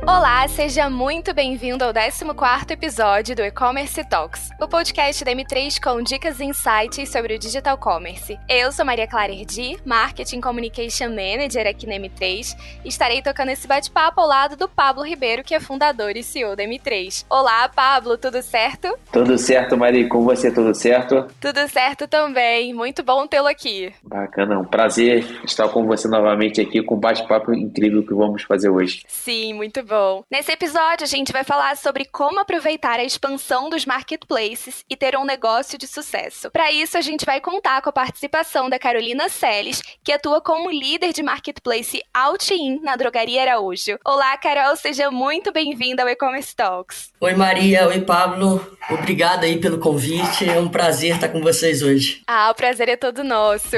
Olá, seja muito bem-vindo ao 14º episódio do E-Commerce Talks, o podcast da M3 com dicas e insights sobre o Digital Commerce. Eu sou Maria Clara Erdi, Marketing Communication Manager aqui na M3, e estarei tocando esse bate-papo ao lado do Pablo Ribeiro, que é fundador e CEO da M3. Olá, Pablo, tudo certo? Tudo certo, Maria, com você tudo certo? Tudo certo também, muito bom tê-lo aqui. Bacana, um prazer estar com você novamente aqui com o bate-papo incrível que vamos fazer hoje. Sim, muito bom. Nesse episódio, a gente vai falar sobre como aproveitar a expansão dos marketplaces e ter um negócio de sucesso. Para isso, a gente vai contar com a participação da Carolina Seles, que atua como líder de marketplace Out-in na Drogaria Araújo. Olá, Carol, seja muito bem-vinda ao E-Commerce Talks. Oi, Maria. Oi, Pablo. Obrigada aí pelo convite. É um prazer estar com vocês hoje. O prazer é todo nosso.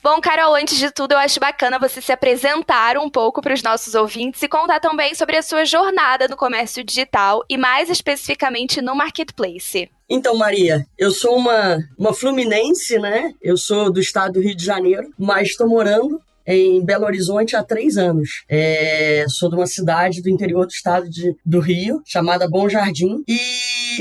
Bom, Carol, antes de tudo, eu acho bacana você se apresentar um pouco para os nossos ouvintes e contar também sobre a sua jornada no comércio digital e mais especificamente no marketplace. Então, Maria, eu sou uma fluminense, né? Eu sou do estado do Rio de Janeiro, mas estou morando em Belo Horizonte há 3 anos. Sou de uma cidade do interior do estado do Rio, chamada Bom Jardim. E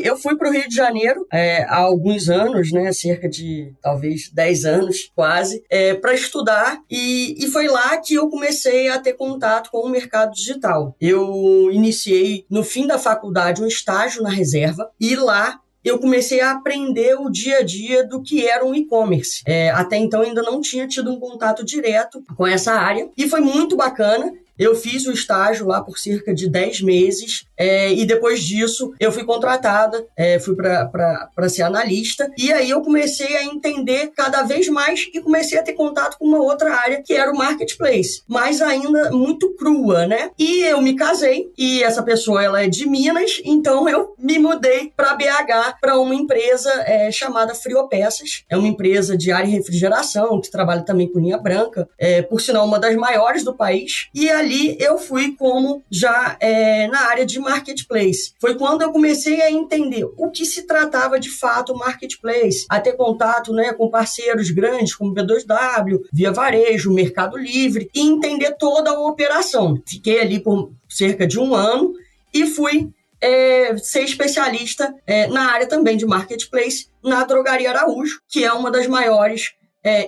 eu fui para o Rio de Janeiro há alguns anos, né, cerca de talvez 10 anos quase, para estudar. E foi lá que eu comecei a ter contato com o mercado digital. Eu iniciei, no fim da faculdade, um estágio na Reserva e lá eu comecei a aprender o dia a dia do que era um e-commerce. Até então ainda não tinha tido um contato direto com essa área e foi muito bacana. Eu fiz o estágio lá por cerca de 10 meses e depois disso eu fui contratada, fui para ser analista e aí eu comecei a entender cada vez mais e comecei a ter contato com uma outra área que era o marketplace, mas ainda muito crua, né? E eu me casei e essa pessoa ela é de Minas, então eu me mudei para BH para uma empresa chamada Friopeças. É uma empresa de ar e refrigeração que trabalha também com linha branca, por sinal uma das maiores do país. E ali eu fui como já na área de marketplace. Foi quando eu comecei a entender o que se tratava de fato o marketplace, a ter contato, né, com parceiros grandes como B2W, Via Varejo, Mercado Livre e entender toda a operação. Fiquei ali por cerca de 1 ano e fui ser especialista na área também de marketplace na Drogaria Araújo, que é uma das maiores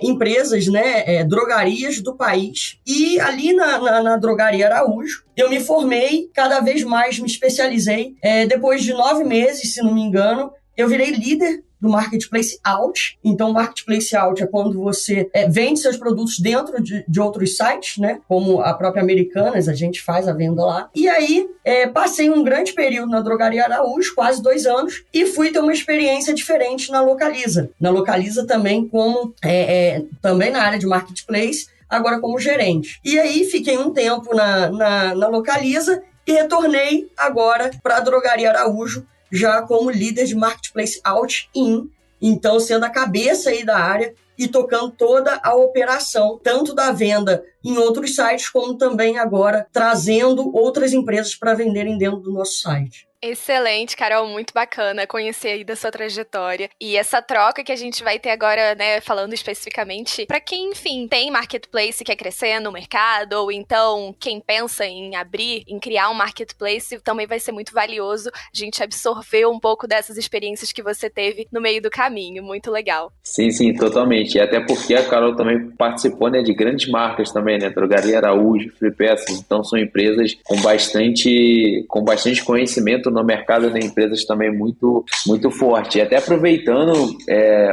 empresas, né, drogarias do país. E ali na Drogaria Araújo, eu me formei, cada vez mais me especializei. Depois de 9 meses, se não me engano, eu virei líder do Marketplace Out. Então, o Marketplace Out é quando você vende seus produtos dentro de outros sites, né? Como a própria Americanas, a gente faz a venda lá. E aí, passei um grande período na Drogaria Araújo, quase 2 anos, e fui ter uma experiência diferente na Localiza. Na Localiza também como também na área de Marketplace, agora como gerente. E aí, fiquei um tempo na Localiza e retornei agora para a Drogaria Araújo, já como líder de Marketplace Out-in, então sendo a cabeça aí da área e tocando toda a operação, tanto da venda em outros sites, como também agora trazendo outras empresas para venderem dentro do nosso site. Excelente, Carol, muito bacana conhecer aí da sua trajetória e essa troca que a gente vai ter agora, né, falando especificamente para quem, enfim, tem marketplace e quer crescer no mercado, ou então quem pensa em abrir, em criar um marketplace, também vai ser muito valioso a gente absorver um pouco dessas experiências que você teve no meio do caminho, muito legal. Sim, totalmente, e até porque a Carol também participou, né, de grandes marcas também, né, Drogaria Araújo, Friopeças, então são empresas com bastante conhecimento no mercado, de empresas também muito, muito forte. E até aproveitando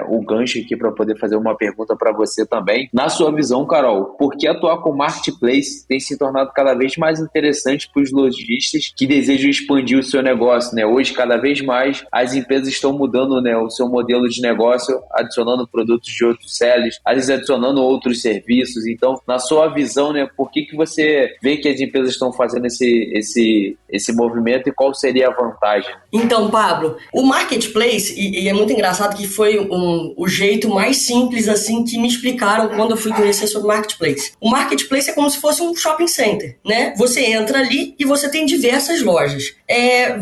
o gancho aqui para poder fazer uma pergunta para você também, na sua visão, Carol, por que atuar com marketplace tem se tornado cada vez mais interessante para os lojistas que desejam expandir o seu negócio, né? Hoje, cada vez mais, as empresas estão mudando, né, o seu modelo de negócio, adicionando produtos de outros sellers, às vezes adicionando outros serviços. Então, na sua visão, né, por que você vê que as empresas estão fazendo esse movimento e qual seria a vantagem? Então, Pablo, o marketplace, e é muito engraçado que foi o jeito mais simples assim que me explicaram quando eu fui conhecer sobre o marketplace. O marketplace é como se fosse um shopping center, né? Você entra ali e você tem diversas lojas.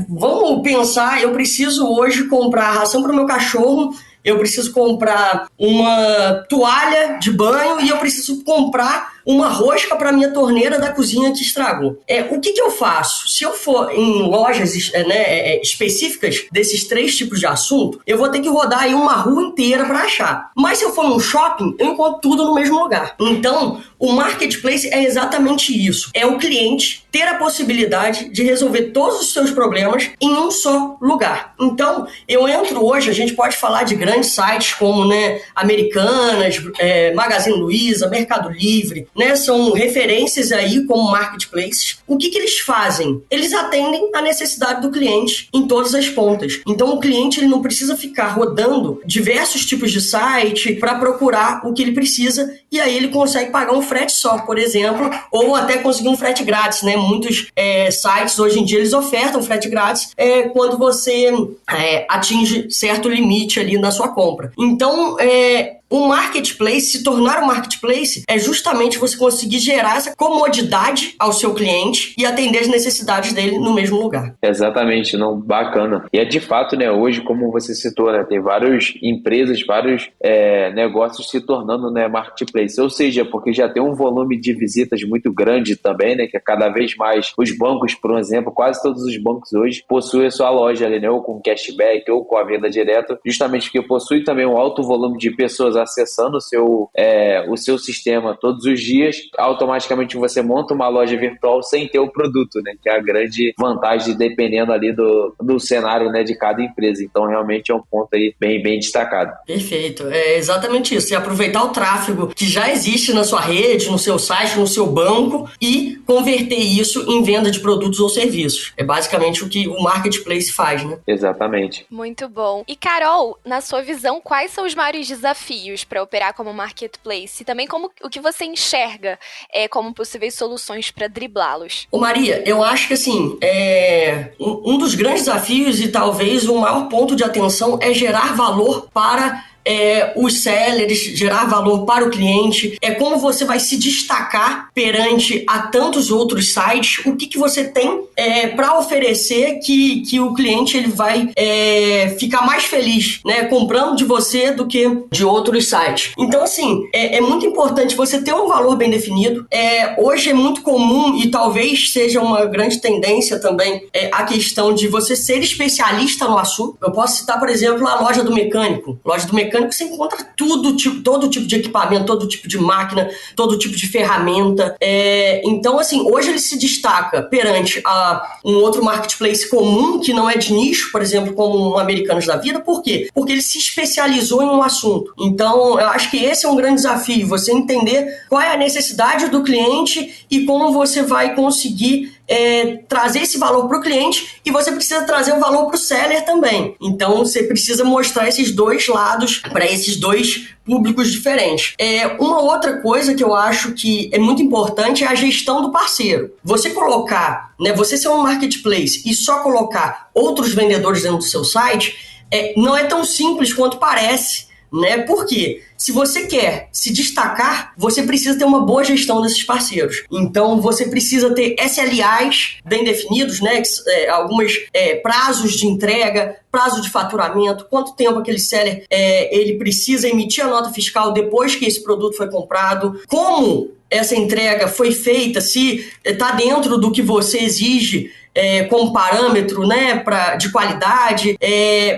Vamos pensar, eu preciso hoje comprar ração para o meu cachorro eu preciso comprar uma toalha de banho e eu preciso comprar uma rosca para minha torneira da cozinha que estragou. O que eu faço? Se eu for em lojas específicas desses 3 tipos de assunto, eu vou ter que rodar aí uma rua inteira para achar. Mas se eu for num shopping, eu encontro tudo no mesmo lugar. Então, o marketplace é exatamente isso. É o cliente ter a possibilidade de resolver todos os seus problemas em um só lugar. Então, eu entro hoje, a gente pode falar de grandes sites como, Americanas, Magazine Luiza, Mercado Livre, são referências aí como marketplaces. O que eles fazem? Eles atendem a necessidade do cliente em todas as pontas. Então, o cliente ele não precisa ficar rodando diversos tipos de site para procurar o que ele precisa e aí ele consegue pagar um frete só, por exemplo, ou até conseguir um frete grátis, Muitos sites hoje em dia eles ofertam frete grátis quando você atinge certo limite ali na sua compra. Então, o marketplace, se tornar um marketplace, é justamente você conseguir gerar essa comodidade ao seu cliente e atender as necessidades dele no mesmo lugar. Exatamente, não, bacana. E é de fato, hoje, como você citou, tem várias empresas, vários negócios se tornando marketplace, ou seja, porque já tem um volume de visitas muito grande também, que é cada vez mais os bancos, por exemplo, quase todos os bancos hoje possuem a sua loja ali, ou com cashback ou com a venda direta, justamente porque possui também um alto volume de pessoas acessando o seu sistema todos os dias. Automaticamente você monta uma loja virtual sem ter o produto, que é a grande vantagem dependendo ali do cenário de cada empresa. Então realmente é um ponto aí bem, bem destacado. Perfeito, é exatamente isso. E aproveitar o tráfego que já existe na sua rede, no seu site, no seu banco e converter isso em venda de produtos ou serviços. É basicamente o que o marketplace faz, Exatamente. Muito bom. E Carol, na sua visão, quais são os maiores desafios para operar como marketplace? E também o que você enxerga como possíveis soluções para driblá-los? Ô Maria, eu acho que assim, um dos grandes desafios e talvez o maior ponto de atenção é gerar valor para os sellers, gerar valor para o cliente, como você vai se destacar perante a tantos outros sites, o que você tem para oferecer que o cliente ele vai ficar mais feliz, comprando de você do que de outros sites. Então, assim, é muito importante você ter um valor bem definido. Hoje é muito comum e talvez seja uma grande tendência também a questão de você ser especialista no assunto. Eu posso citar, por exemplo, a loja do mecânico. Loja do mecânico você encontra todo tipo de equipamento, todo tipo de máquina, todo tipo de ferramenta. Então, assim, hoje ele se destaca perante um outro marketplace comum que não é de nicho, por exemplo, como um Americanas da vida. Por quê? Porque ele se especializou em um assunto. Então, eu acho que esse é um grande desafio, você entender qual é a necessidade do cliente e como você vai conseguir trazer esse valor para o cliente, e você precisa trazer o valor para o seller também. Então você precisa mostrar esses dois lados para esses dois públicos diferentes. Uma outra coisa que eu acho que é muito importante é a gestão do parceiro. Você colocar, você ser um marketplace e só colocar outros vendedores dentro do seu site não é tão simples quanto parece. Por quê? Se você quer se destacar, você precisa ter uma boa gestão desses parceiros. Então, você precisa ter SLAs bem definidos, alguns prazos de entrega, prazo de faturamento, quanto tempo aquele seller ele precisa emitir a nota fiscal depois que esse produto foi comprado, como essa entrega foi feita, se está dentro do que você exige como parâmetro de qualidade.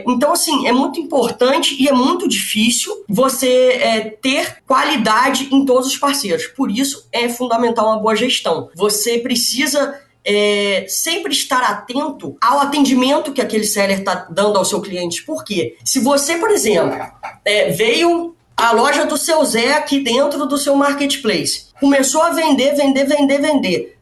Então, assim, é muito importante e é muito difícil você ter qualidade em todos os parceiros. Por isso, é fundamental uma boa gestão. Você precisa sempre estar atento ao atendimento que aquele seller está dando ao seu cliente. Por quê? Se você, por exemplo, veio a loja do seu Zé aqui dentro do seu marketplace, começou a vender,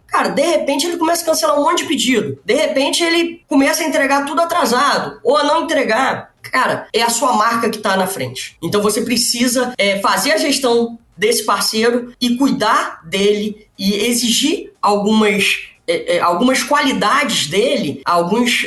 cara, de repente ele começa a cancelar um monte de pedido. De repente ele começa a entregar tudo atrasado ou a não entregar. Cara, é a sua marca que está na frente. Então você precisa fazer a gestão desse parceiro e cuidar dele e exigir algumas qualidades dele, algumas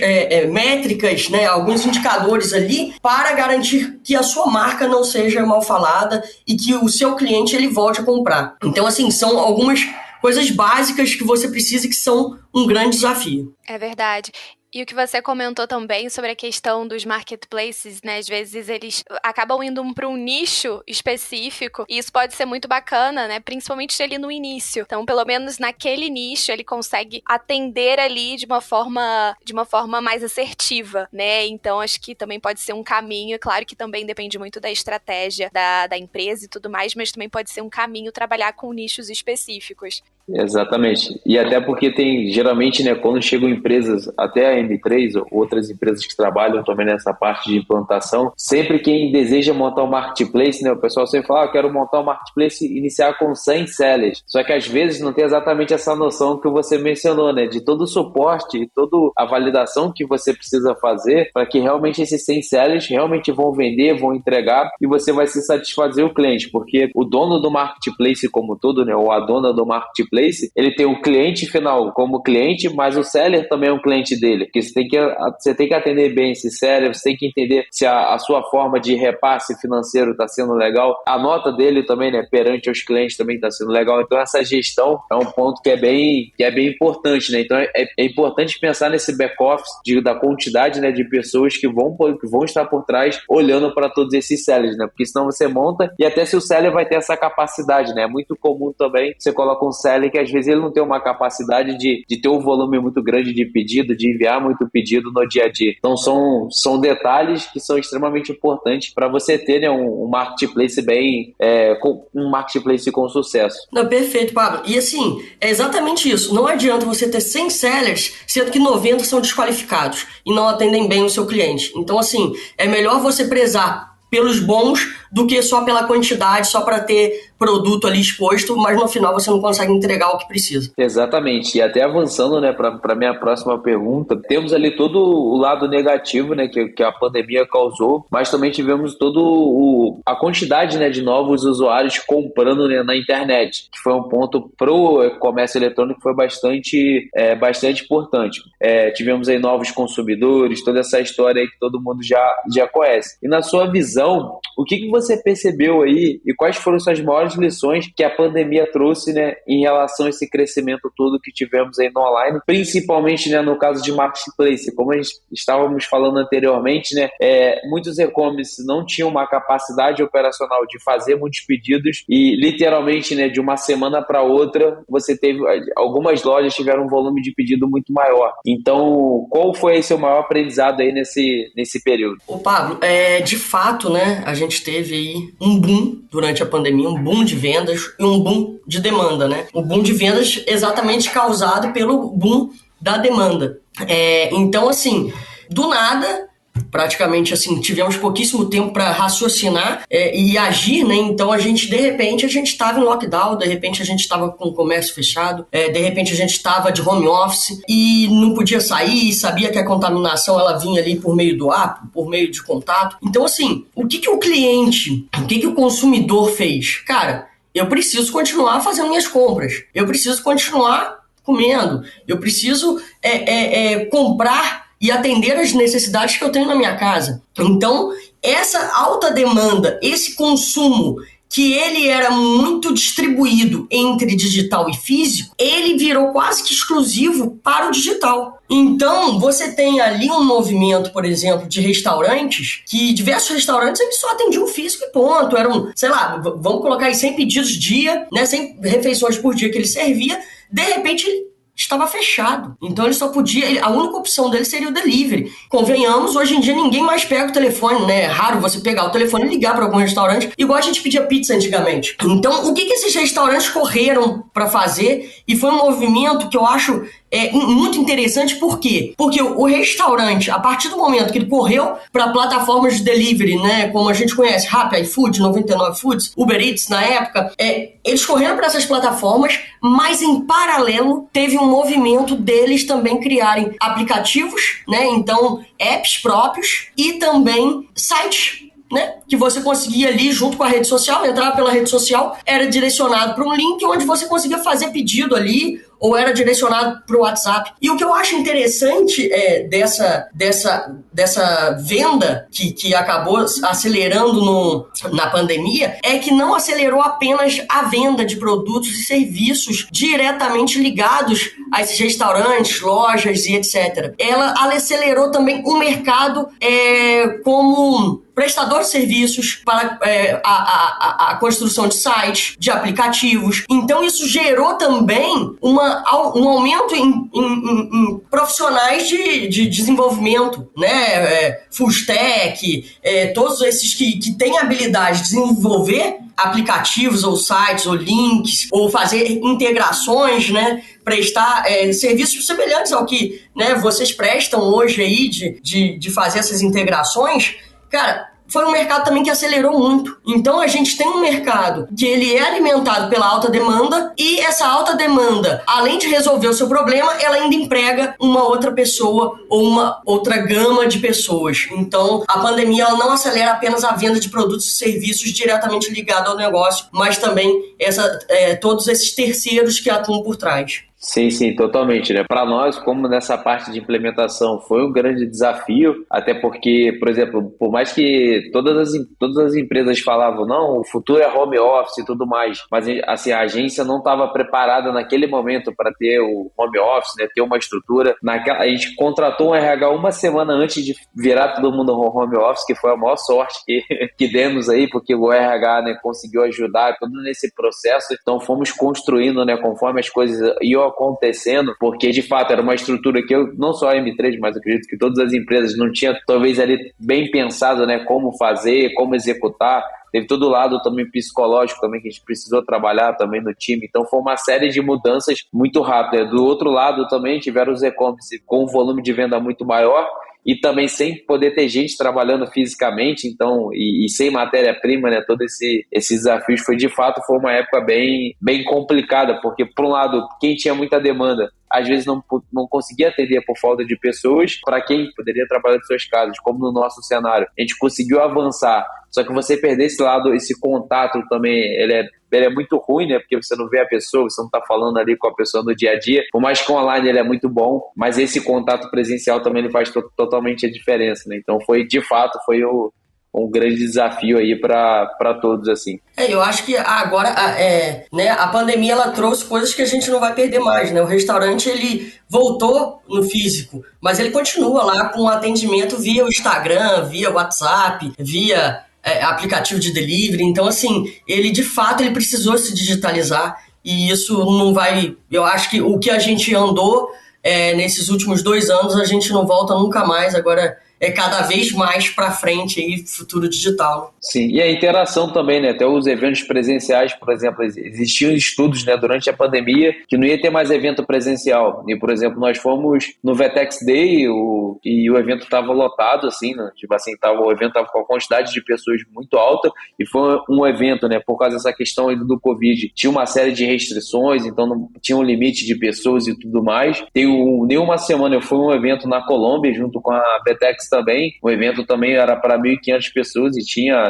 métricas, alguns indicadores ali para garantir que a sua marca não seja mal falada e que o seu cliente ele volte a comprar. Então, assim, são algumas coisas básicas que você precisa e que são um grande desafio. É verdade. E o que você comentou também sobre a questão dos marketplaces, né? Às vezes eles acabam indo para um nicho específico e isso pode ser muito bacana, né? Principalmente ali no início. Então, pelo menos naquele nicho, ele consegue atender ali de uma forma mais assertiva, né? Então, acho que também pode ser um caminho. Claro que também depende muito da estratégia da empresa e tudo mais, mas também pode ser um caminho trabalhar com nichos específicos. Exatamente. E até porque tem, geralmente, né, quando chegam empresas, até a M3 ou outras empresas que trabalham também nessa parte de implantação, sempre quem deseja montar um marketplace, né, o pessoal sempre fala, eu quero montar um marketplace e iniciar com 100 sellers. Só que às vezes não tem exatamente essa noção que você mencionou, né, de todo o suporte e toda a validação que você precisa fazer para que realmente esses 100 sellers realmente vão vender, vão entregar e você vai se satisfazer o cliente, porque o dono do marketplace como todo, né, ou a dona do marketplace, ele tem o cliente final como cliente, mas o seller também é um cliente dele, porque você tem que atender bem esse seller, você tem que entender se a sua forma de repasse financeiro está sendo legal, a nota dele também, né, perante os clientes também está sendo legal, então essa gestão é um ponto que é bem importante, né, então é importante pensar nesse back-office da quantidade, né, de pessoas que vão estar por trás olhando para todos esses sellers, né, porque senão você monta e até se o seller vai ter essa capacidade, né, é muito comum também, você coloca um seller que às vezes ele não tem uma capacidade de ter um volume muito grande de pedido, de enviar muito pedido no dia a dia. Então são detalhes que são extremamente importantes para você ter, né, um marketplace um marketplace com sucesso. Não, perfeito, Pablo. E assim, é exatamente isso. Não adianta você ter 100 sellers, sendo que 90 são desqualificados e não atendem bem o seu cliente. Então assim, é melhor você prezar pelos bons do que só pela quantidade, só para ter produto ali exposto, mas no final você não consegue entregar o que precisa. Exatamente. E até avançando, né, para minha próxima pergunta, temos ali todo o lado negativo, né, que a pandemia causou, mas também tivemos a quantidade, né, de novos usuários comprando, né, na internet, que foi um ponto pro comércio eletrônico que foi bastante importante. Tivemos aí novos consumidores, toda essa história aí que todo mundo já conhece. E na sua visão, o que você percebeu aí e quais foram suas maiores lições que a pandemia trouxe, né, em relação a esse crescimento todo que tivemos aí no online, principalmente, né, no caso de marketplace, como a gente estávamos falando anteriormente, né, muitos e-commerce não tinham uma capacidade operacional de fazer muitos pedidos e literalmente, né, de uma semana para outra você teve, algumas lojas tiveram um volume de pedido muito maior. Então, qual foi seu maior aprendizado aí nesse período? Ô Pablo, de fato, né, a gente teve aí um boom durante a pandemia, um boom de vendas e um boom de demanda, né? O boom de vendas exatamente causado pelo boom da demanda. Então, assim, do nada, praticamente assim, tivemos pouquíssimo tempo para raciocinar e agir, né? Então de repente a gente estava em lockdown, de repente a gente estava com o comércio fechado, de repente a gente estava de home office e não podia sair, sabia que a contaminação ela vinha ali por meio do ar, por meio de contato. Então assim, o que o cliente, o que o consumidor fez? Cara, eu preciso continuar fazendo minhas compras, eu preciso continuar comendo, eu preciso comprar e atender as necessidades que eu tenho na minha casa. Então, essa alta demanda, esse consumo que ele era muito distribuído entre digital e físico, ele virou quase que exclusivo para o digital. Então, você tem ali um movimento, por exemplo, de restaurantes, que diversos restaurantes eles só atendiam físico e ponto. Eram, sei lá, vamos colocar aí 100 pedidos dia, né, 100 refeições por dia que ele servia, de repente ele estava fechado. Então ele só podia, a única opção dele seria o delivery. Convenhamos, hoje em dia ninguém mais pega o telefone, né? É raro você pegar o telefone e ligar para algum restaurante, igual a gente pedia pizza antigamente. Então, o que esses restaurantes correram para fazer? E foi um movimento que eu acho muito interessante, por quê? Porque o restaurante, a partir do momento que ele correu para plataformas de delivery, né, como a gente conhece, Rappi, iFood, 99 Foods, Uber Eats na época, eles correram para essas plataformas, mas em paralelo teve um movimento deles também criarem aplicativos, né, então apps próprios e também sites, né, que você conseguia ali junto com a rede social, entrava pela rede social, era direcionado para um link onde você conseguia fazer pedido ali ou era direcionado para o WhatsApp. E o que eu acho interessante dessa venda que acabou acelerando na pandemia é que não acelerou apenas a venda de produtos e serviços diretamente ligados a esses restaurantes, lojas e etc. Ela acelerou também o mercado como prestador de serviços para a construção de sites, de aplicativos. Então, isso gerou também um aumento em profissionais de desenvolvimento, né? Full stack, todos esses que têm habilidade de desenvolver aplicativos ou sites ou links ou fazer integrações, né? Prestar serviços semelhantes ao que, né, vocês prestam hoje aí de fazer essas integrações. Cara, foi um mercado também que acelerou muito. Então, a gente tem um mercado que ele é alimentado pela alta demanda e essa alta demanda, além de resolver o seu problema, ela ainda emprega uma outra pessoa ou uma outra gama de pessoas. Então, a pandemia ela não acelera apenas a venda de produtos e serviços diretamente ligados ao negócio, mas também todos esses terceiros que atuam por trás. Sim, totalmente, né? Para nós, como nessa parte de implementação foi um grande desafio, até porque, por exemplo, por mais que todas as empresas falavam, não, o futuro é home office e tudo mais, mas assim, a agência não estava preparada naquele momento para ter o home office, né? Ter uma estrutura. A gente contratou um RH uma semana antes de virar todo mundo ao home office, que foi a maior sorte que demos aí, porque o RH, né, conseguiu ajudar tudo nesse processo. Então fomos construindo, né, conforme as coisas iam acontecendo, porque de fato era uma estrutura que não só a M3, mas acredito que todas as empresas não tinham talvez ali bem pensado, né, como fazer, como executar. Teve todo o lado também psicológico também que a gente precisou trabalhar também no time, então foi uma série de mudanças muito rápidas. Do outro lado também tiveram os e-commerce com um volume de venda muito maior e também sem poder ter gente trabalhando fisicamente, então, e sem matéria-prima, né, todos esses desafios foi uma época bem complicada, porque por um lado, quem tinha muita demanda, às vezes não conseguia atender por falta de pessoas, para quem poderia trabalhar de suas casas, como no nosso cenário. A gente conseguiu avançar, só que você perder esse lado, esse contato também, ele é muito ruim, né? Porque você não vê a pessoa, você não tá falando ali com a pessoa no dia a dia. Por mais que online ele é muito bom, mas esse contato presencial também ele faz totalmente a diferença, né? Então de fato foi um grande desafio aí para todos, assim. Eu acho que agora né, a pandemia ela trouxe coisas que a gente não vai perder mais, né? O restaurante ele voltou no físico, mas ele continua lá com atendimento via o Instagram, via WhatsApp, via aplicativo de delivery. Então, assim, ele de fato ele precisou se digitalizar e isso não vai... Eu acho que o que a gente andou nesses últimos 2 anos, a gente não volta nunca mais. Agora é cada vez mais para frente aí, futuro digital. Sim, e a interação também, né? Até os eventos presenciais, por exemplo, existiam estudos, né, durante a pandemia que não ia ter mais evento presencial. E, por exemplo, nós fomos no VTEX Day e o evento estava lotado, assim, né? Tipo assim, o evento estava com a quantidade de pessoas muito alta e foi um evento, né, por causa dessa questão aí do Covid, tinha uma série de restrições, então não tinha um limite de pessoas e tudo mais. Nem uma semana eu fui a um evento na Colômbia junto com a VTEX também. O evento também era para 1.500 pessoas e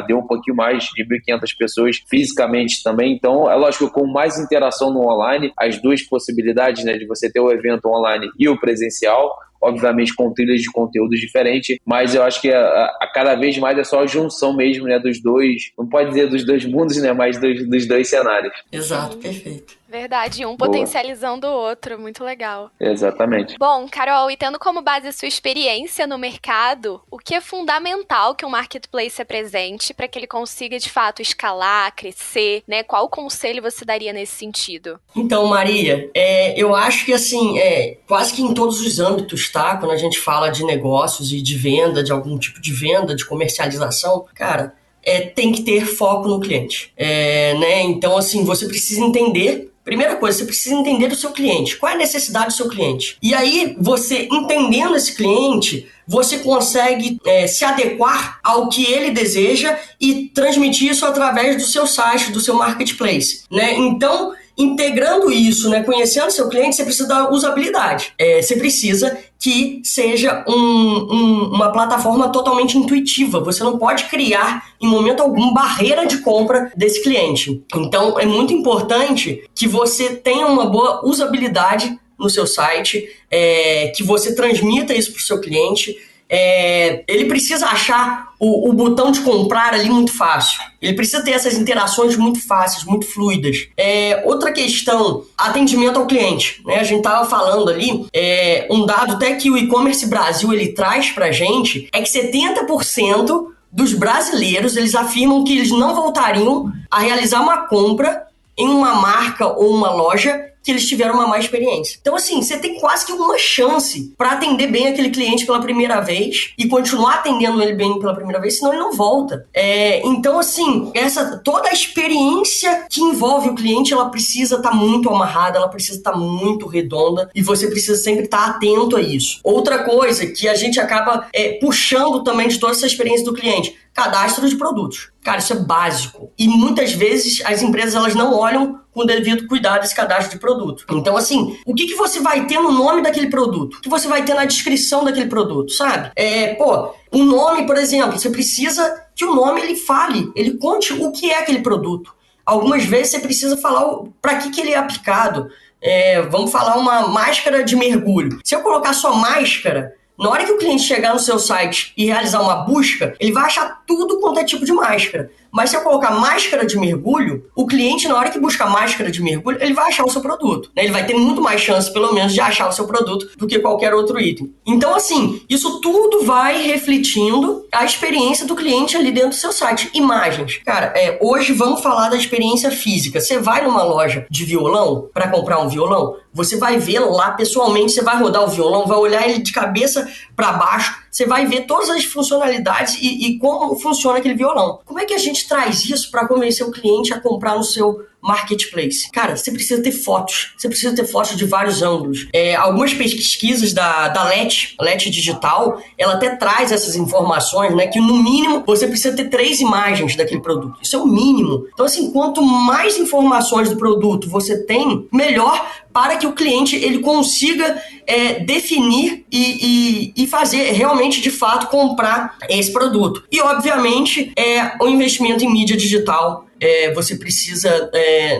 deu um pouquinho mais de 1.500 pessoas fisicamente também. Então, é lógico, com mais interação no online, as duas possibilidades, né, de você ter o evento online e o presencial, obviamente com trilhas de conteúdos diferentes, mas eu acho que a cada vez mais é só a junção mesmo, né, dos dois, não pode dizer dos dois mundos, né, mas dos dois cenários. Exato, perfeito. Verdade, um potencializando o outro, muito legal. Exatamente. Bom, Carol, e tendo como base a sua experiência no mercado, o que é fundamental que um marketplace apresente para que ele consiga, de fato, escalar, crescer, né? Qual conselho você daria nesse sentido? Então, Maria, eu acho que, assim, quase que em todos os âmbitos, tá? Quando a gente fala de negócios e de venda, de algum tipo de venda, de comercialização, cara, tem que ter foco no cliente. Né? Então, assim, você precisa entender... Primeira coisa, você precisa entender o seu cliente. Qual é a necessidade do seu cliente? E aí, você entendendo esse cliente, você consegue se adequar ao que ele deseja e transmitir isso através do seu site, do seu marketplace, né? Então, integrando isso, né, conhecendo seu cliente, você precisa da usabilidade. Você precisa que seja uma plataforma totalmente intuitiva. Você não pode criar, em momento algum, barreira de compra desse cliente. Então, é muito importante que você tenha uma boa usabilidade no seu site, que você transmita isso para o seu cliente. Ele precisa achar o botão de comprar ali muito fácil. Ele precisa ter essas interações muito fáceis, muito fluidas. Outra questão, atendimento ao cliente, né? A gente estava falando ali, um dado até que o E-Commerce Brasil ele traz pra gente, é que 70% dos brasileiros, eles afirmam que eles não voltariam a realizar uma compra em uma marca ou uma loja que eles tiveram uma má experiência. Então, assim, você tem quase que uma chance para atender bem aquele cliente pela primeira vez e continuar atendendo ele bem pela primeira vez, senão ele não volta. Então, assim, toda a experiência que envolve o cliente, ela precisa estar muito amarrada, ela precisa estar muito redonda e você precisa sempre estar atento a isso. Outra coisa que a gente acaba puxando também de toda essa experiência do cliente, cadastro de produtos. Cara, isso é básico. E muitas vezes as empresas elas não olham com o devido cuidado esse cadastro de produto. Então, assim, o que você vai ter no nome daquele produto? O que você vai ter na descrição daquele produto, sabe? O nome, por exemplo, você precisa que o nome ele fale, ele conte o que é aquele produto. Algumas vezes você precisa falar para que ele é aplicado. Vamos falar uma máscara de mergulho. Se eu colocar só máscara, na hora que o cliente chegar no seu site e realizar uma busca, ele vai achar tudo quanto é tipo de máscara. Mas se eu colocar máscara de mergulho, o cliente, na hora que busca máscara de mergulho, ele vai achar o seu produto, né? Ele vai ter muito mais chance, pelo menos, de achar o seu produto do que qualquer outro item. Então, assim, isso tudo vai refletindo a experiência do cliente ali dentro do seu site. Imagens. Cara, hoje vamos falar da experiência física. Você vai numa loja de violão para comprar um violão, você vai ver lá pessoalmente, você vai rodar o violão, vai olhar ele de cabeça para baixo, você vai ver todas as funcionalidades e como funciona aquele violão. Como é que a gente traz isso para convencer o cliente a comprar no seu marketplace? Cara, você precisa ter fotos. Você precisa ter fotos de vários ângulos. Algumas pesquisas da LET Digital, ela até traz essas informações, né? Que no mínimo você precisa ter 3 imagens daquele produto. Isso é o mínimo. Então, assim, quanto mais informações do produto você tem, melhor para que o cliente ele consiga definir e fazer realmente, de fato, comprar esse produto. E, obviamente, o investimento em mídia digital. Você precisa,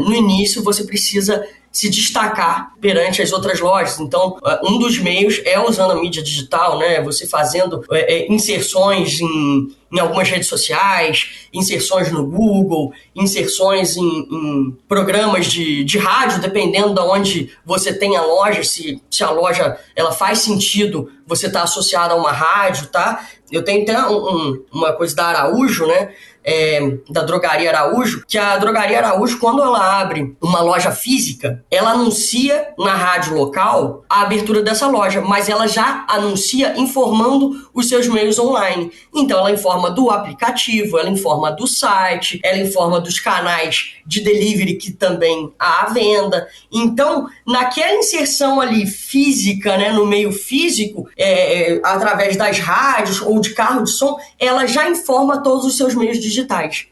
no início, você precisa se destacar perante as outras lojas. Então, um dos meios é usando a mídia digital, né? Você fazendo inserções em algumas redes sociais, inserções no Google, inserções em programas de rádio, dependendo de onde você tem a loja, se a loja ela faz sentido você estar associado a uma rádio, tá? Eu tenho até uma coisa da Araújo, né? Da Drogaria Araújo, que a Drogaria Araújo, quando ela abre uma loja física, ela anuncia na rádio local a abertura dessa loja, mas ela já anuncia informando os seus meios online. Então, ela informa do aplicativo, ela informa do site, ela informa dos canais de delivery que também há à venda. Então, naquela inserção ali física, né, no meio físico, através das rádios ou de carro de som, ela já informa todos os seus meios digitais.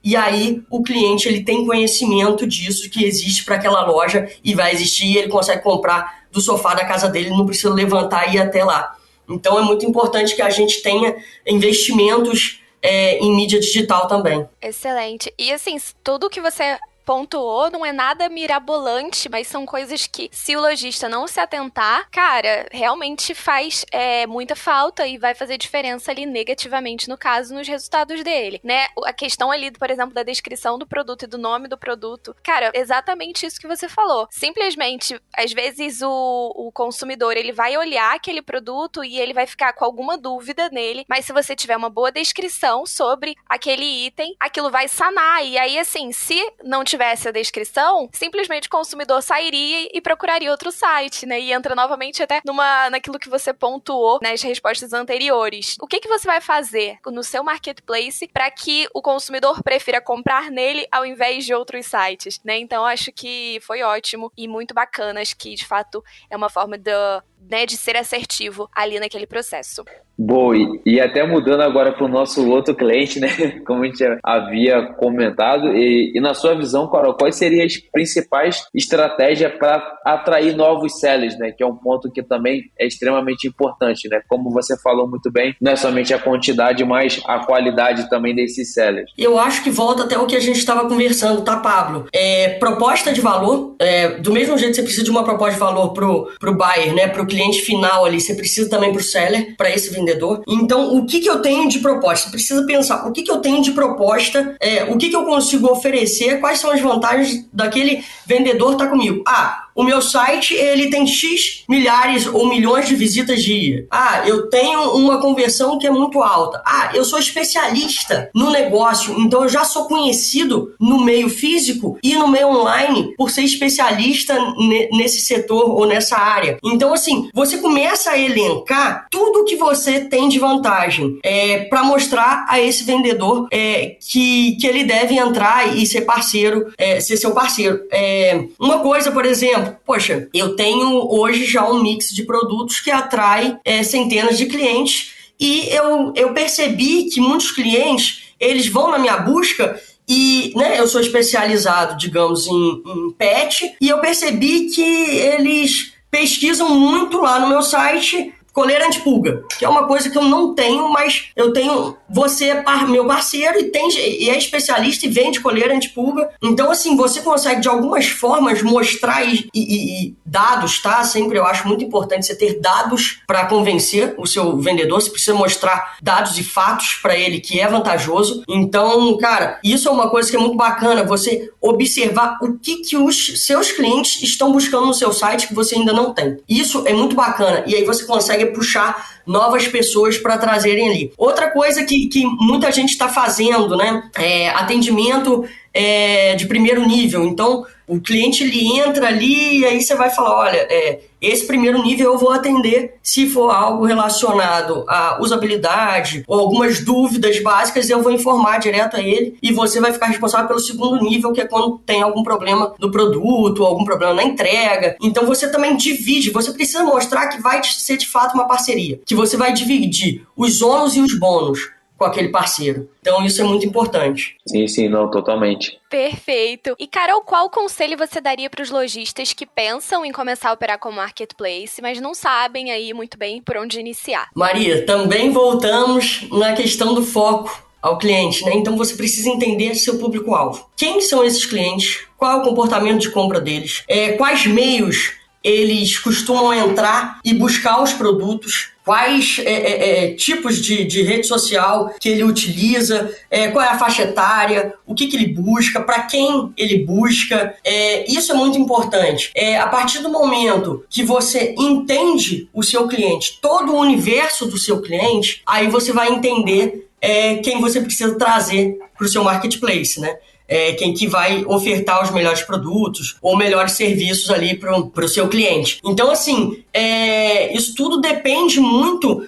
E aí o cliente ele tem conhecimento disso, que existe para aquela loja e vai existir, e ele consegue comprar do sofá da casa dele, não precisa levantar e ir até lá. Então é muito importante que a gente tenha investimentos em mídia digital também. Excelente. E assim, tudo que você pontuou não é nada mirabolante, mas são coisas que, se o lojista não se atentar, cara, realmente faz muita falta e vai fazer diferença ali negativamente, no caso, nos resultados dele, né? A questão ali, por exemplo, da descrição do produto e do nome do produto, cara, exatamente isso que você falou. Simplesmente, às vezes, o consumidor, ele vai olhar aquele produto e ele vai ficar com alguma dúvida nele, mas se você tiver uma boa descrição sobre aquele item, aquilo vai sanar. E aí, assim, se não tivesse a descrição, simplesmente o consumidor sairia e procuraria outro site, né? E entra novamente até naquilo que você pontuou nas respostas anteriores. O que você vai fazer no seu marketplace para que o consumidor prefira comprar nele ao invés de outros sites, né? Então, acho que foi ótimo e muito bacana. Acho que, de fato, é uma forma né, de ser assertivo ali naquele processo. Boa, e até mudando agora para o nosso outro cliente, né? Como a gente havia comentado, e na sua visão, Carol, quais seriam as principais estratégias para atrair novos sellers, né? Que é um ponto que também é extremamente importante, né? Como você falou muito bem, não é somente a quantidade, mas a qualidade também desses sellers. Eu acho que volta até o que a gente estava conversando, tá, Pablo? Proposta de valor, do mesmo jeito que você precisa de uma proposta de valor pro buyer, né? Pro cliente final ali, você precisa também pro seller, para esse vendedor. Então, o que eu tenho de proposta? Você precisa pensar, o que eu tenho de proposta, o que eu consigo oferecer, quais são as vantagens daquele vendedor estar comigo. O meu site, ele tem X milhares ou milhões de visitas dia. Eu tenho uma conversão que é muito alta. Eu sou especialista no negócio, então eu já sou conhecido no meio físico e no meio online por ser especialista nesse setor ou nessa área. Então, assim, você começa a elencar tudo que você tem de vantagem para mostrar a esse vendedor que ele deve entrar e ser parceiro, ser seu parceiro. Uma coisa, por exemplo, poxa, eu tenho hoje já um mix de produtos que atrai centenas de clientes e eu percebi que muitos clientes, eles vão na minha busca e, né, eu sou especializado, digamos, em pet e eu percebi que eles pesquisam muito lá no meu site coleira antipulga, que é uma coisa que eu não tenho, mas eu tenho, você é meu parceiro e é especialista e vende coleira antipulga. Então, assim, você consegue de algumas formas mostrar e dados, tá? Sempre eu acho muito importante você ter dados para convencer o seu vendedor, você precisa mostrar dados e fatos para ele que é vantajoso. Então, cara, isso é uma coisa que é muito bacana, você observar o que os seus clientes estão buscando no seu site que você ainda não tem. Isso é muito bacana e aí você consegue puxar novas pessoas para trazerem ali. Outra coisa que muita gente está fazendo, né? Atendimento de primeiro nível. Então, o cliente ele entra ali e aí você vai falar, olha, esse primeiro nível eu vou atender se for algo relacionado à usabilidade ou algumas dúvidas básicas, eu vou informar direto a ele e você vai ficar responsável pelo segundo nível, que é quando tem algum problema do produto, algum problema na entrega. Então você também divide, você precisa mostrar que vai ser de fato uma parceria, que você vai dividir os ônus e os bônus com aquele parceiro. Então isso é muito importante. Sim, não, totalmente. Perfeito. E, Carol, qual conselho você daria para os lojistas que pensam em começar a operar como marketplace, mas não sabem aí muito bem por onde iniciar? Maria, também voltamos na questão do foco ao cliente, né? Então você precisa entender seu público-alvo. Quem são esses clientes? Qual é o comportamento de compra deles? Quais meios eles costumam entrar e buscar os produtos? Quais tipos de rede social que ele utiliza, qual é a faixa etária, o que ele busca, para quem ele busca. Isso é muito importante. A partir do momento que você entende o seu cliente, todo o universo do seu cliente, aí você vai entender quem você precisa trazer para o seu marketplace, né? Quem que vai ofertar os melhores produtos ou melhores serviços ali para o seu cliente. Então, assim, isso tudo depende muito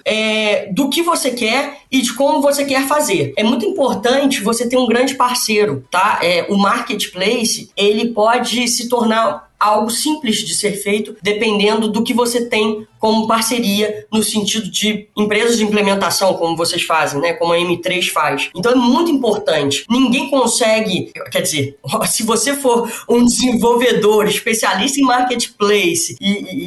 do que você quer e de como você quer fazer. É muito importante você ter um grande parceiro, tá? O marketplace, ele pode se tornar algo simples de ser feito, dependendo do que você tem como parceria, no sentido de empresas de implementação, como vocês fazem, né? Como a M3 faz. Então é muito importante. Ninguém consegue, quer dizer, se você for um desenvolvedor especialista em marketplace,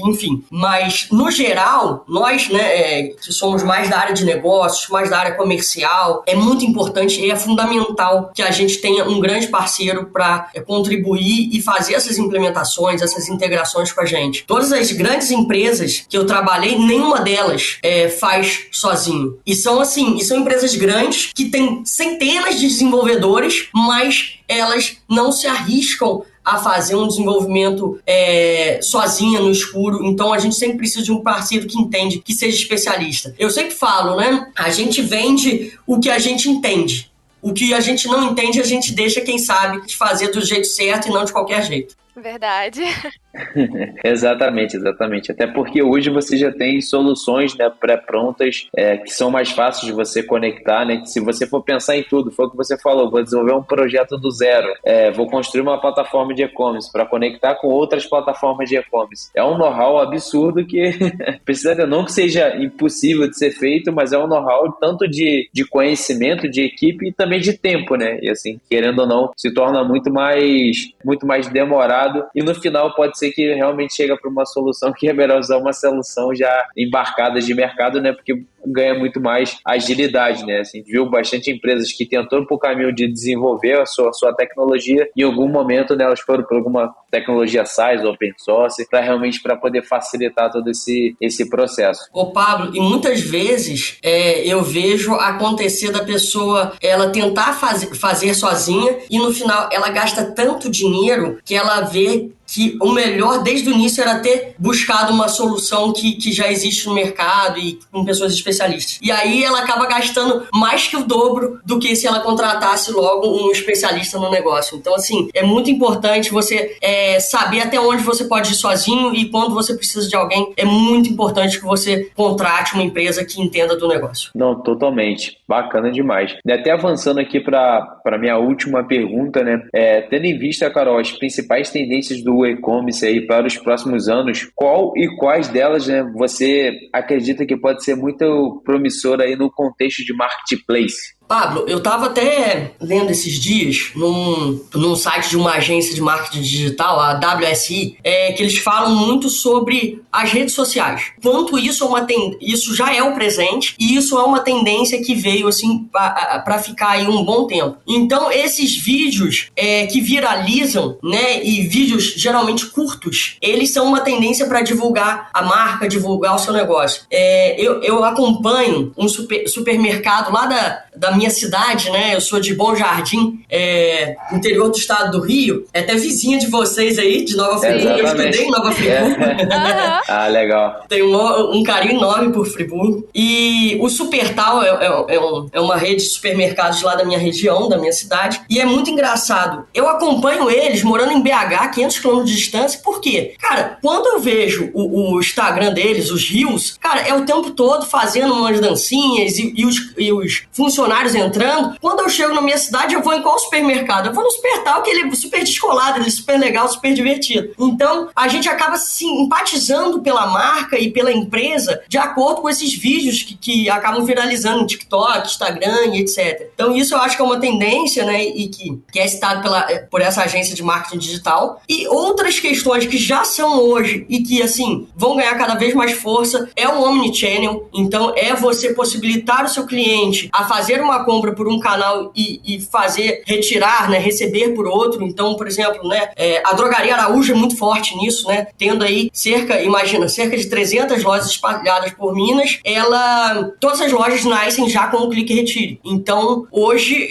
enfim, mas no geral, nós, né, que somos mais da área de negócios, mais da área comercial, é muito importante e é fundamental que a gente tenha um grande parceiro para contribuir e fazer essas implementações, essas integrações com a gente. Todas as grandes empresas que eu trabalhei, nenhuma delas faz sozinho. E são empresas grandes que têm centenas de desenvolvedores, mas elas não se arriscam a fazer um desenvolvimento sozinha no escuro. Então a gente sempre precisa de um parceiro que entende, que seja especialista. Eu sempre falo, né? A gente vende o que a gente entende. O que a gente não entende, a gente deixa quem sabe de fazer do jeito certo e não de qualquer jeito. Verdade. Exatamente, exatamente. Até porque hoje você já tem soluções, né, pré-prontas, que são mais fáceis de você conectar, né? Que se você for pensar em tudo, foi o que você falou, vou desenvolver um projeto do zero, vou construir uma plataforma de e-commerce para conectar com outras plataformas de e-commerce. É um know-how absurdo que precisa, não que seja impossível de ser feito, mas é um know-how tanto de conhecimento, de equipe e também de tempo, né? E assim, querendo ou não, se torna muito mais demorado e no final pode ser que realmente chega para uma solução que é melhor usar uma solução já embarcada de mercado, né? Porque ganha muito mais agilidade, né? Assim, viu bastante empresas que tentou por caminho de desenvolver a sua tecnologia e em algum momento, né, elas foram por alguma tecnologia SaaS, open source, para poder facilitar todo esse processo. Ô Pablo, e muitas vezes eu vejo acontecer da pessoa ela tentar fazer sozinha e no final ela gasta tanto dinheiro que ela vê que o melhor desde o início era ter buscado uma solução que já existe no mercado e com pessoas especialistas. E aí ela acaba gastando mais que o dobro do que se ela contratasse logo um especialista no negócio. Então, assim, é muito importante você saber até onde você pode ir sozinho e quando você precisa de alguém, é muito importante que você contrate uma empresa que entenda do negócio. Não, totalmente. Bacana demais. E até avançando aqui para minha última pergunta, né? Tendo em vista, Carol, as principais tendências do e-commerce aí para os próximos anos, qual e quais delas, né, você acredita que pode ser muito promissora aí no contexto de marketplace? Pablo, eu estava até lendo esses dias num site de uma agência de marketing digital, a WSI, que eles falam muito sobre as redes sociais. Quanto isso isso já é o presente e isso é uma tendência que veio assim para ficar aí um bom tempo. Então, esses vídeos que viralizam, né, e vídeos geralmente curtos, eles são uma tendência para divulgar a marca, divulgar o seu negócio. Eu acompanho um supermercado lá da minha cidade, né? Eu sou de Bom Jardim, interior do estado do Rio, até vizinha de vocês aí, de Nova Friburgo. Eu estudei em Nova Friburgo. Ah, legal. Tenho um carinho enorme por Friburgo. E o Supertal é uma rede de supermercados lá da minha região, da minha cidade, e é muito engraçado. Eu acompanho eles morando em BH, 500 km de distância, por quê? Cara, quando eu vejo o Instagram deles, os Reels, cara, é o tempo todo fazendo umas dancinhas e os funcionários entrando. Quando eu chego na minha cidade, eu vou em qual supermercado? Eu vou no Supertal, que ele é super descolado, ele é super legal, super divertido. Então, a gente acaba se empatizando pela marca e pela empresa de acordo com esses vídeos que acabam viralizando no TikTok, Instagram e etc. Então, isso eu acho que é uma tendência, né, e que é citado por essa agência de marketing digital. E outras questões que já são hoje e que, assim, vão ganhar cada vez mais força é o Omnichannel. Então, é você possibilitar o seu cliente a fazer uma compra por um canal e retirar, né, receber por outro. Então, por exemplo, né, a Drogaria Araújo é muito forte nisso, né, tendo aí cerca de 300 lojas espalhadas por Minas, todas as lojas nascem já com o clique e retire. Então, hoje,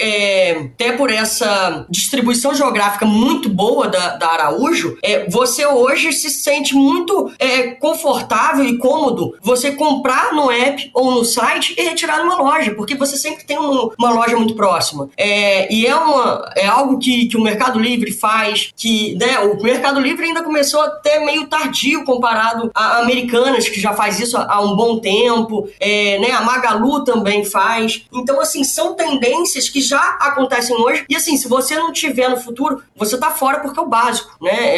até por essa distribuição geográfica muito boa da Araújo, você hoje se sente muito confortável e cômodo você comprar no app ou no site e retirar numa loja, porque você sempre tem uma loja muito próxima. E é algo que o Mercado Livre faz, que, né, o Mercado Livre ainda começou até meio tardio comparado a Americanas, que já faz isso há um bom tempo, né, a Magalu também faz. Então, assim, são tendências que já acontecem hoje e, assim, se você não tiver no futuro, você tá fora porque é o básico, né?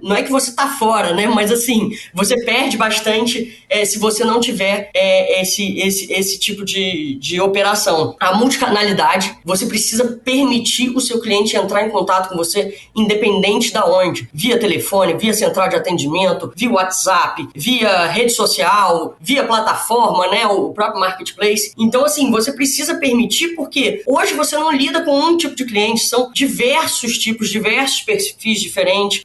Não é que você tá fora, né? Mas, assim, você perde bastante se você não tiver esse tipo de operação. A multicanalidade, você precisa permitir o seu cliente entrar em contato com você independente da onde, via telefone, via central de atendimento, via WhatsApp, via rede social, via plataforma, né, o próprio marketplace. Então, assim, você precisa permitir porque hoje você não lida com um tipo de cliente, são diversos tipos, diversos perfis diferentes,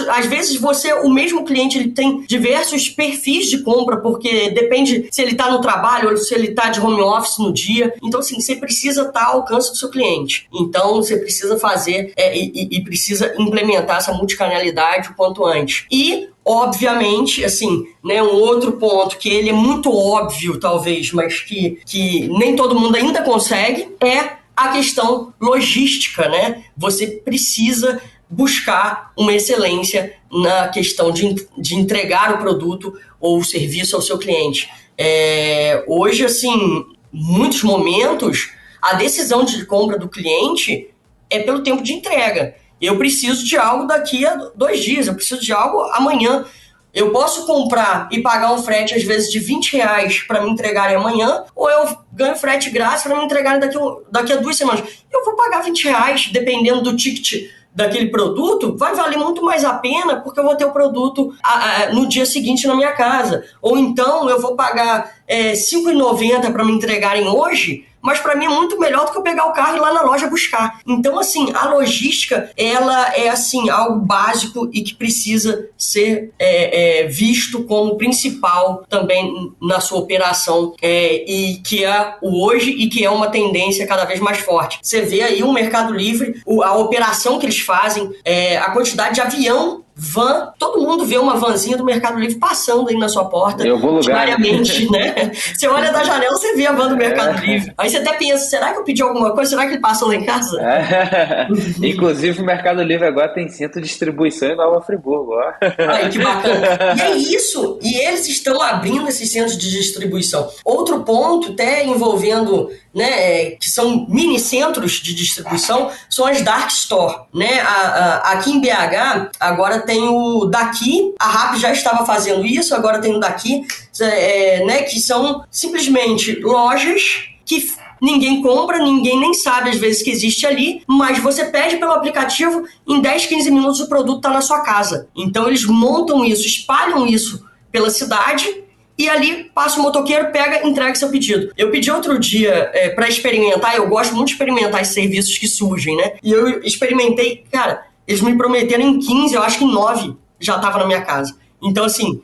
às vezes o mesmo cliente, ele tem diversos perfis de compra, porque depende se ele está no trabalho ou se ele está de home office no dia. Então, assim, você precisa estar ao alcance do seu cliente. Então, você precisa fazer e precisa implementar essa multicanalidade o quanto antes. E, obviamente, assim, né, um outro ponto que ele é muito óbvio, talvez, mas que nem todo mundo ainda consegue, é a questão logística, né? Você precisa buscar uma excelência na questão de entregar o produto ou o serviço ao seu cliente. Hoje, assim, muitos momentos, a decisão de compra do cliente é pelo tempo de entrega. Eu preciso de algo daqui a 2 dias, eu preciso de algo amanhã. Eu posso comprar e pagar um frete, às vezes, de R$20 para me entregarem amanhã, ou eu ganho frete grátis para me entregarem daqui a 2 semanas. Eu vou pagar R$20, dependendo do ticket daquele produto, vai valer muito mais a pena porque eu vou ter o produto no dia seguinte na minha casa. Ou então eu vou pagar R$5,90 para me entregarem hoje, mas para mim é muito melhor do que eu pegar o carro e ir lá na loja buscar. Então, assim, a logística, ela é, assim, algo básico e que precisa ser visto como principal também na sua operação, e que é o hoje e que é uma tendência cada vez mais forte. Você vê aí o Mercado Livre, a operação que eles fazem, a quantidade de avião, van, todo mundo vê uma vanzinha do Mercado Livre passando aí na sua porta, em algum lugar, diariamente, né? Você olha da janela, você vê a van do Mercado Livre. Aí você até pensa, será que eu pedi alguma coisa? Será que ele passou lá em casa? Inclusive, o Mercado Livre agora tem centro de distribuição em Nova Friburgo. Ó. Ai, que bacana. E é isso. E eles estão abrindo esses centros de distribuição. Outro ponto, até envolvendo, né, que são mini centros de distribuição, são as Dark Store, né? Aqui em BH, agora tem o Daqui, a Rappi já estava fazendo isso, agora tem o Daqui, né, que são simplesmente lojas que ninguém compra, ninguém nem sabe às vezes que existe ali, mas você pede pelo aplicativo, em 10, 15 minutos o produto está na sua casa. Então eles montam isso, espalham isso pela cidade e ali passa o motoqueiro, pega e entrega seu pedido. Eu pedi outro dia para experimentar, eu gosto muito de experimentar esses serviços que surgem, né? E eu experimentei, cara, eles me prometeram em 15, eu acho que em 9 já estava na minha casa. Então, assim,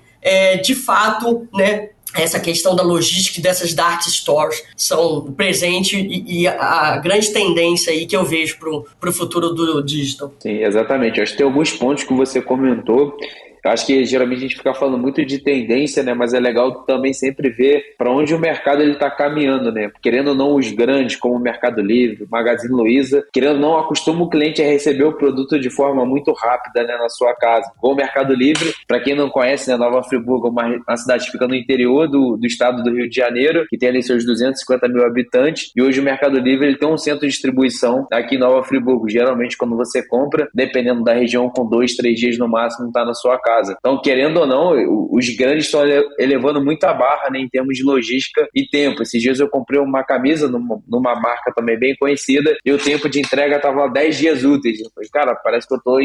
de fato, né, essa questão da logística e dessas dark stores são o presente e a grande tendência aí que eu vejo para o futuro do digital. Sim, exatamente. Eu acho que tem alguns pontos que você comentou. Eu acho que geralmente a gente fica falando muito de tendência, né? Mas é legal também sempre ver para onde o mercado está caminhando, né? Querendo ou não, os grandes, como o Mercado Livre, Magazine Luiza, querendo ou não, acostuma o cliente a receber o produto de forma muito rápida, né, na sua casa. O Mercado Livre, para quem não conhece, né, Nova Friburgo é uma cidade que fica no interior do estado do Rio de Janeiro, que tem ali seus 250 mil habitantes, e hoje o Mercado Livre ele tem um centro de distribuição aqui em Nova Friburgo. Geralmente, quando você compra, dependendo da região, com 2, 3 dias no máximo, está na sua casa. Então, querendo ou não, os grandes estão elevando muito a barra, né, em termos de logística e tempo. Esses dias eu comprei uma camisa numa marca também bem conhecida e o tempo de entrega estava 10 dias úteis. Eu falei, cara, parece que eu estou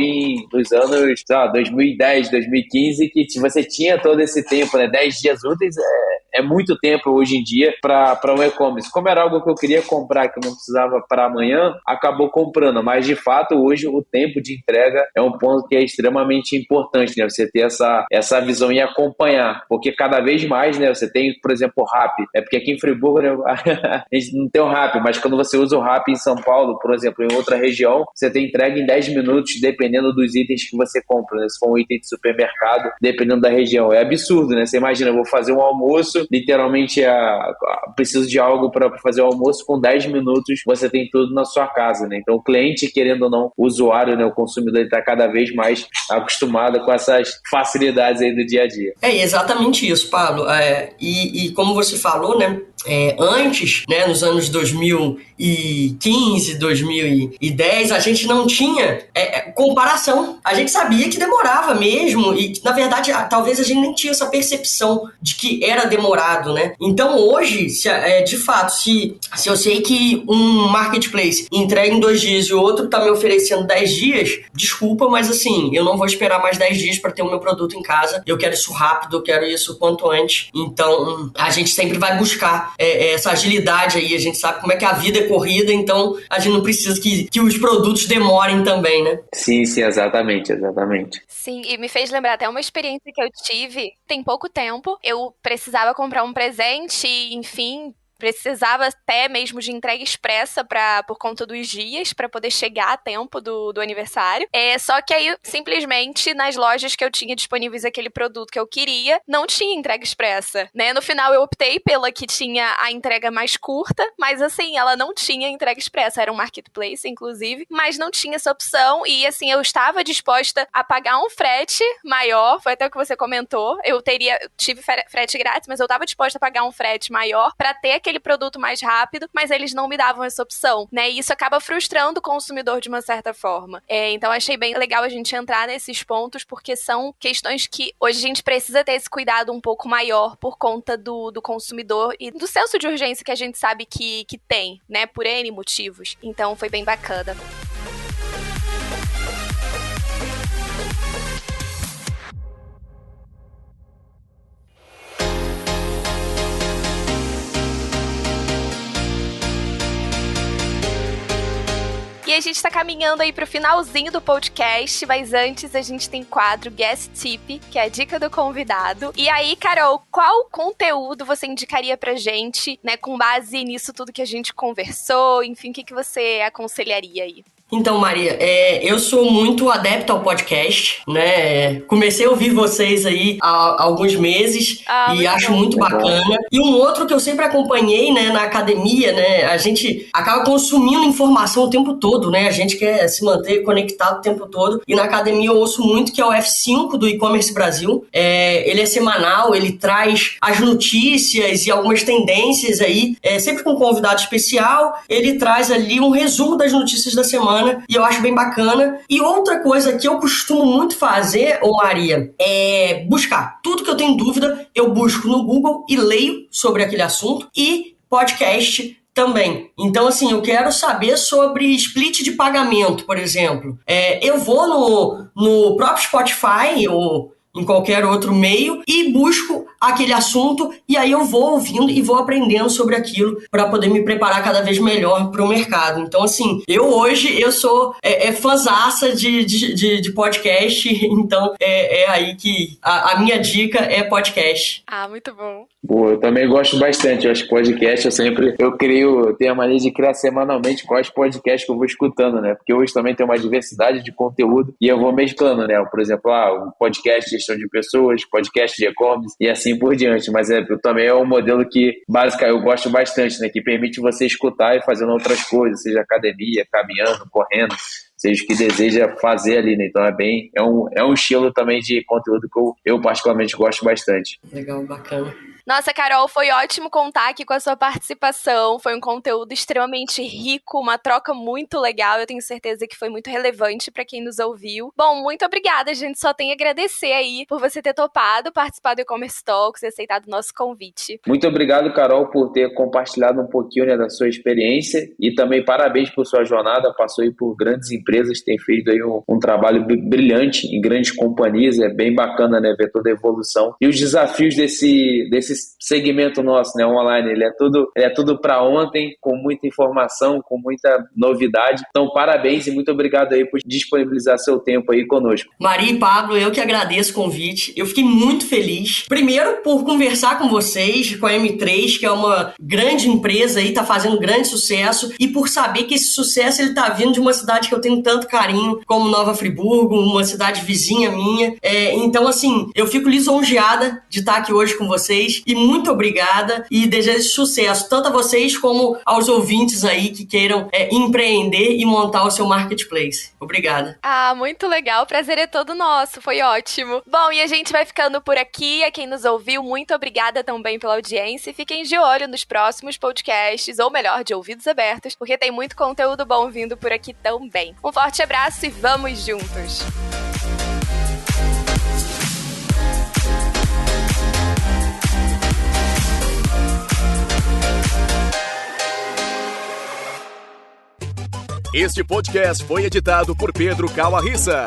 nos anos 2010, 2015, que você tinha todo esse tempo, né? 10 dias úteis é muito tempo hoje em dia para um e-commerce. Como era algo que eu queria comprar, que eu não precisava para amanhã, acabou comprando. Mas, de fato, hoje o tempo de entrega é um ponto que é extremamente importante, né? Você ter essa visão e acompanhar. Porque cada vez mais, né? Você tem, por exemplo, o Rappi. É porque aqui em Friburgo, né, a gente não tem o Rappi, mas quando você usa o Rappi em São Paulo, por exemplo, em outra região, você tem entrega em 10 minutos, dependendo dos itens que você compra, né? Se for um item de supermercado, dependendo da região. É absurdo, né? Você imagina, eu vou fazer um almoço, literalmente preciso de algo para fazer o almoço, com 10 minutos você tem tudo na sua casa, né? Então o cliente, querendo ou não, o usuário, né, o consumidor, está cada vez mais acostumado com essas facilidades aí do dia a dia. É exatamente isso, Pablo. E como você falou, né? Antes, né, nos anos 2015, 2010, a gente não tinha comparação. A gente sabia que demorava mesmo e, na verdade, talvez a gente nem tinha essa percepção de que era demorado, né? Então, hoje, de fato, se eu sei que um marketplace entrega em 2 dias e o outro tá me oferecendo 10 dias, desculpa, mas assim, eu não vou esperar mais 10 dias para ter o meu produto em casa. Eu quero isso rápido, eu quero isso quanto antes. Então, a gente sempre vai buscar essa agilidade aí, a gente sabe como é que a vida é corrida, então a gente não precisa que os produtos demorem também, né? Sim, exatamente. Sim, e me fez lembrar até uma experiência que eu tive tem pouco tempo. Eu precisava comprar um presente, enfim, precisava até mesmo de entrega expressa por conta dos dias, para poder chegar a tempo do aniversário. Só que aí, simplesmente, nas lojas que eu tinha disponíveis aquele produto que eu queria, não tinha entrega expressa, né? No final, eu optei pela que tinha a entrega mais curta, mas assim, ela não tinha entrega expressa. Era um marketplace, inclusive, mas não tinha essa opção. E assim, eu estava disposta a pagar um frete maior, foi até o que você comentou. Eu tive frete grátis, mas eu estava disposta a pagar um frete maior para ter aquele produto mais rápido, mas eles não me davam essa opção, né? E isso acaba frustrando o consumidor de uma certa forma. Então, achei bem legal a gente entrar nesses pontos, porque são questões que hoje a gente precisa ter esse cuidado um pouco maior por conta do consumidor e do senso de urgência que a gente sabe que tem, né? Por N motivos. Então, foi bem bacana. E a gente tá caminhando aí pro finalzinho do podcast, mas antes a gente tem quadro Guest Tip, que é a dica do convidado. E aí, Carol, qual conteúdo você indicaria pra gente, né, com base nisso tudo que a gente conversou? Enfim, o que você aconselharia aí? Então, Maria, eu sou muito adepto ao podcast, né? Comecei a ouvir vocês aí há alguns meses e acho muito bacana. E um outro que eu sempre acompanhei, né, na academia, né? A gente acaba consumindo informação o tempo todo, né? A gente quer se manter conectado o tempo todo. E na academia eu ouço muito, que é o F5 do E-Commerce Brasil. Ele é semanal, ele traz as notícias e algumas tendências aí, sempre com um convidado especial. Ele traz ali um resumo das notícias da semana. E eu acho bem bacana. E outra coisa que eu costumo muito fazer, Maria, é buscar. Tudo que eu tenho dúvida, eu busco no Google e leio sobre aquele assunto. E podcast também. Então, assim, eu quero saber sobre split de pagamento, por exemplo. Eu vou no próprio Spotify ou em qualquer outro meio e busco aquele assunto e aí eu vou ouvindo e vou aprendendo sobre aquilo para poder me preparar cada vez melhor para o mercado. Então, assim, hoje eu sou fãzaça de podcast, então é aí que a minha dica é podcast. Muito bom. Boa, eu também gosto bastante. Eu acho que podcast eu tenho a mania de criar semanalmente quais podcasts que eu vou escutando, né? Porque hoje também tem uma diversidade de conteúdo e eu vou mesclando, né? Por exemplo, um podcast de gestão de pessoas, podcast de e-commerce e assim por diante. Mas também é um modelo que, basicamente, eu gosto bastante, né? Que permite você escutar e fazendo outras coisas, seja academia, caminhando, correndo, seja o que deseja fazer ali, né? Então é um estilo também de conteúdo que eu particularmente gosto bastante. Legal, bacana. Nossa, Carol, foi ótimo contar aqui com a sua participação. Foi um conteúdo extremamente rico, uma troca muito legal. Eu tenho certeza que foi muito relevante para quem nos ouviu. Bom, muito obrigada. A gente só tem a agradecer aí por você ter topado participar do E-Commerce Talks e aceitado o nosso convite. Muito obrigado, Carol, por ter compartilhado um pouquinho, né, da sua experiência e também parabéns por sua jornada. Passou aí por grandes empresas, tem feito aí um trabalho brilhante em grandes companhias. É bem bacana, né, ver toda a evolução e os desafios desse segmento nosso, né, online. Ele é tudo para ontem, com muita informação, com muita novidade. Então, parabéns e muito obrigado aí por disponibilizar seu tempo aí conosco. Maria e Pablo, eu que agradeço o convite. Eu fiquei muito feliz. Primeiro, por conversar com vocês, com a M3, que é uma grande empresa e tá fazendo grande sucesso, e por saber que esse sucesso ele tá vindo de uma cidade que eu tenho tanto carinho, como Nova Friburgo, uma cidade vizinha minha. Então, assim, eu fico lisonjeada de estar aqui hoje com vocês. E muito obrigada e desejo sucesso tanto a vocês como aos ouvintes aí que queiram empreender e montar o seu marketplace. Obrigada. Muito legal. O prazer é todo nosso. Foi ótimo. Bom, e a gente vai ficando por aqui. A quem nos ouviu, muito obrigada também pela audiência. E fiquem de olho nos próximos podcasts, ou melhor, de ouvidos abertos, porque tem muito conteúdo bom vindo por aqui também. Um forte abraço e vamos juntos! Este podcast foi editado por Pedro Calarissa.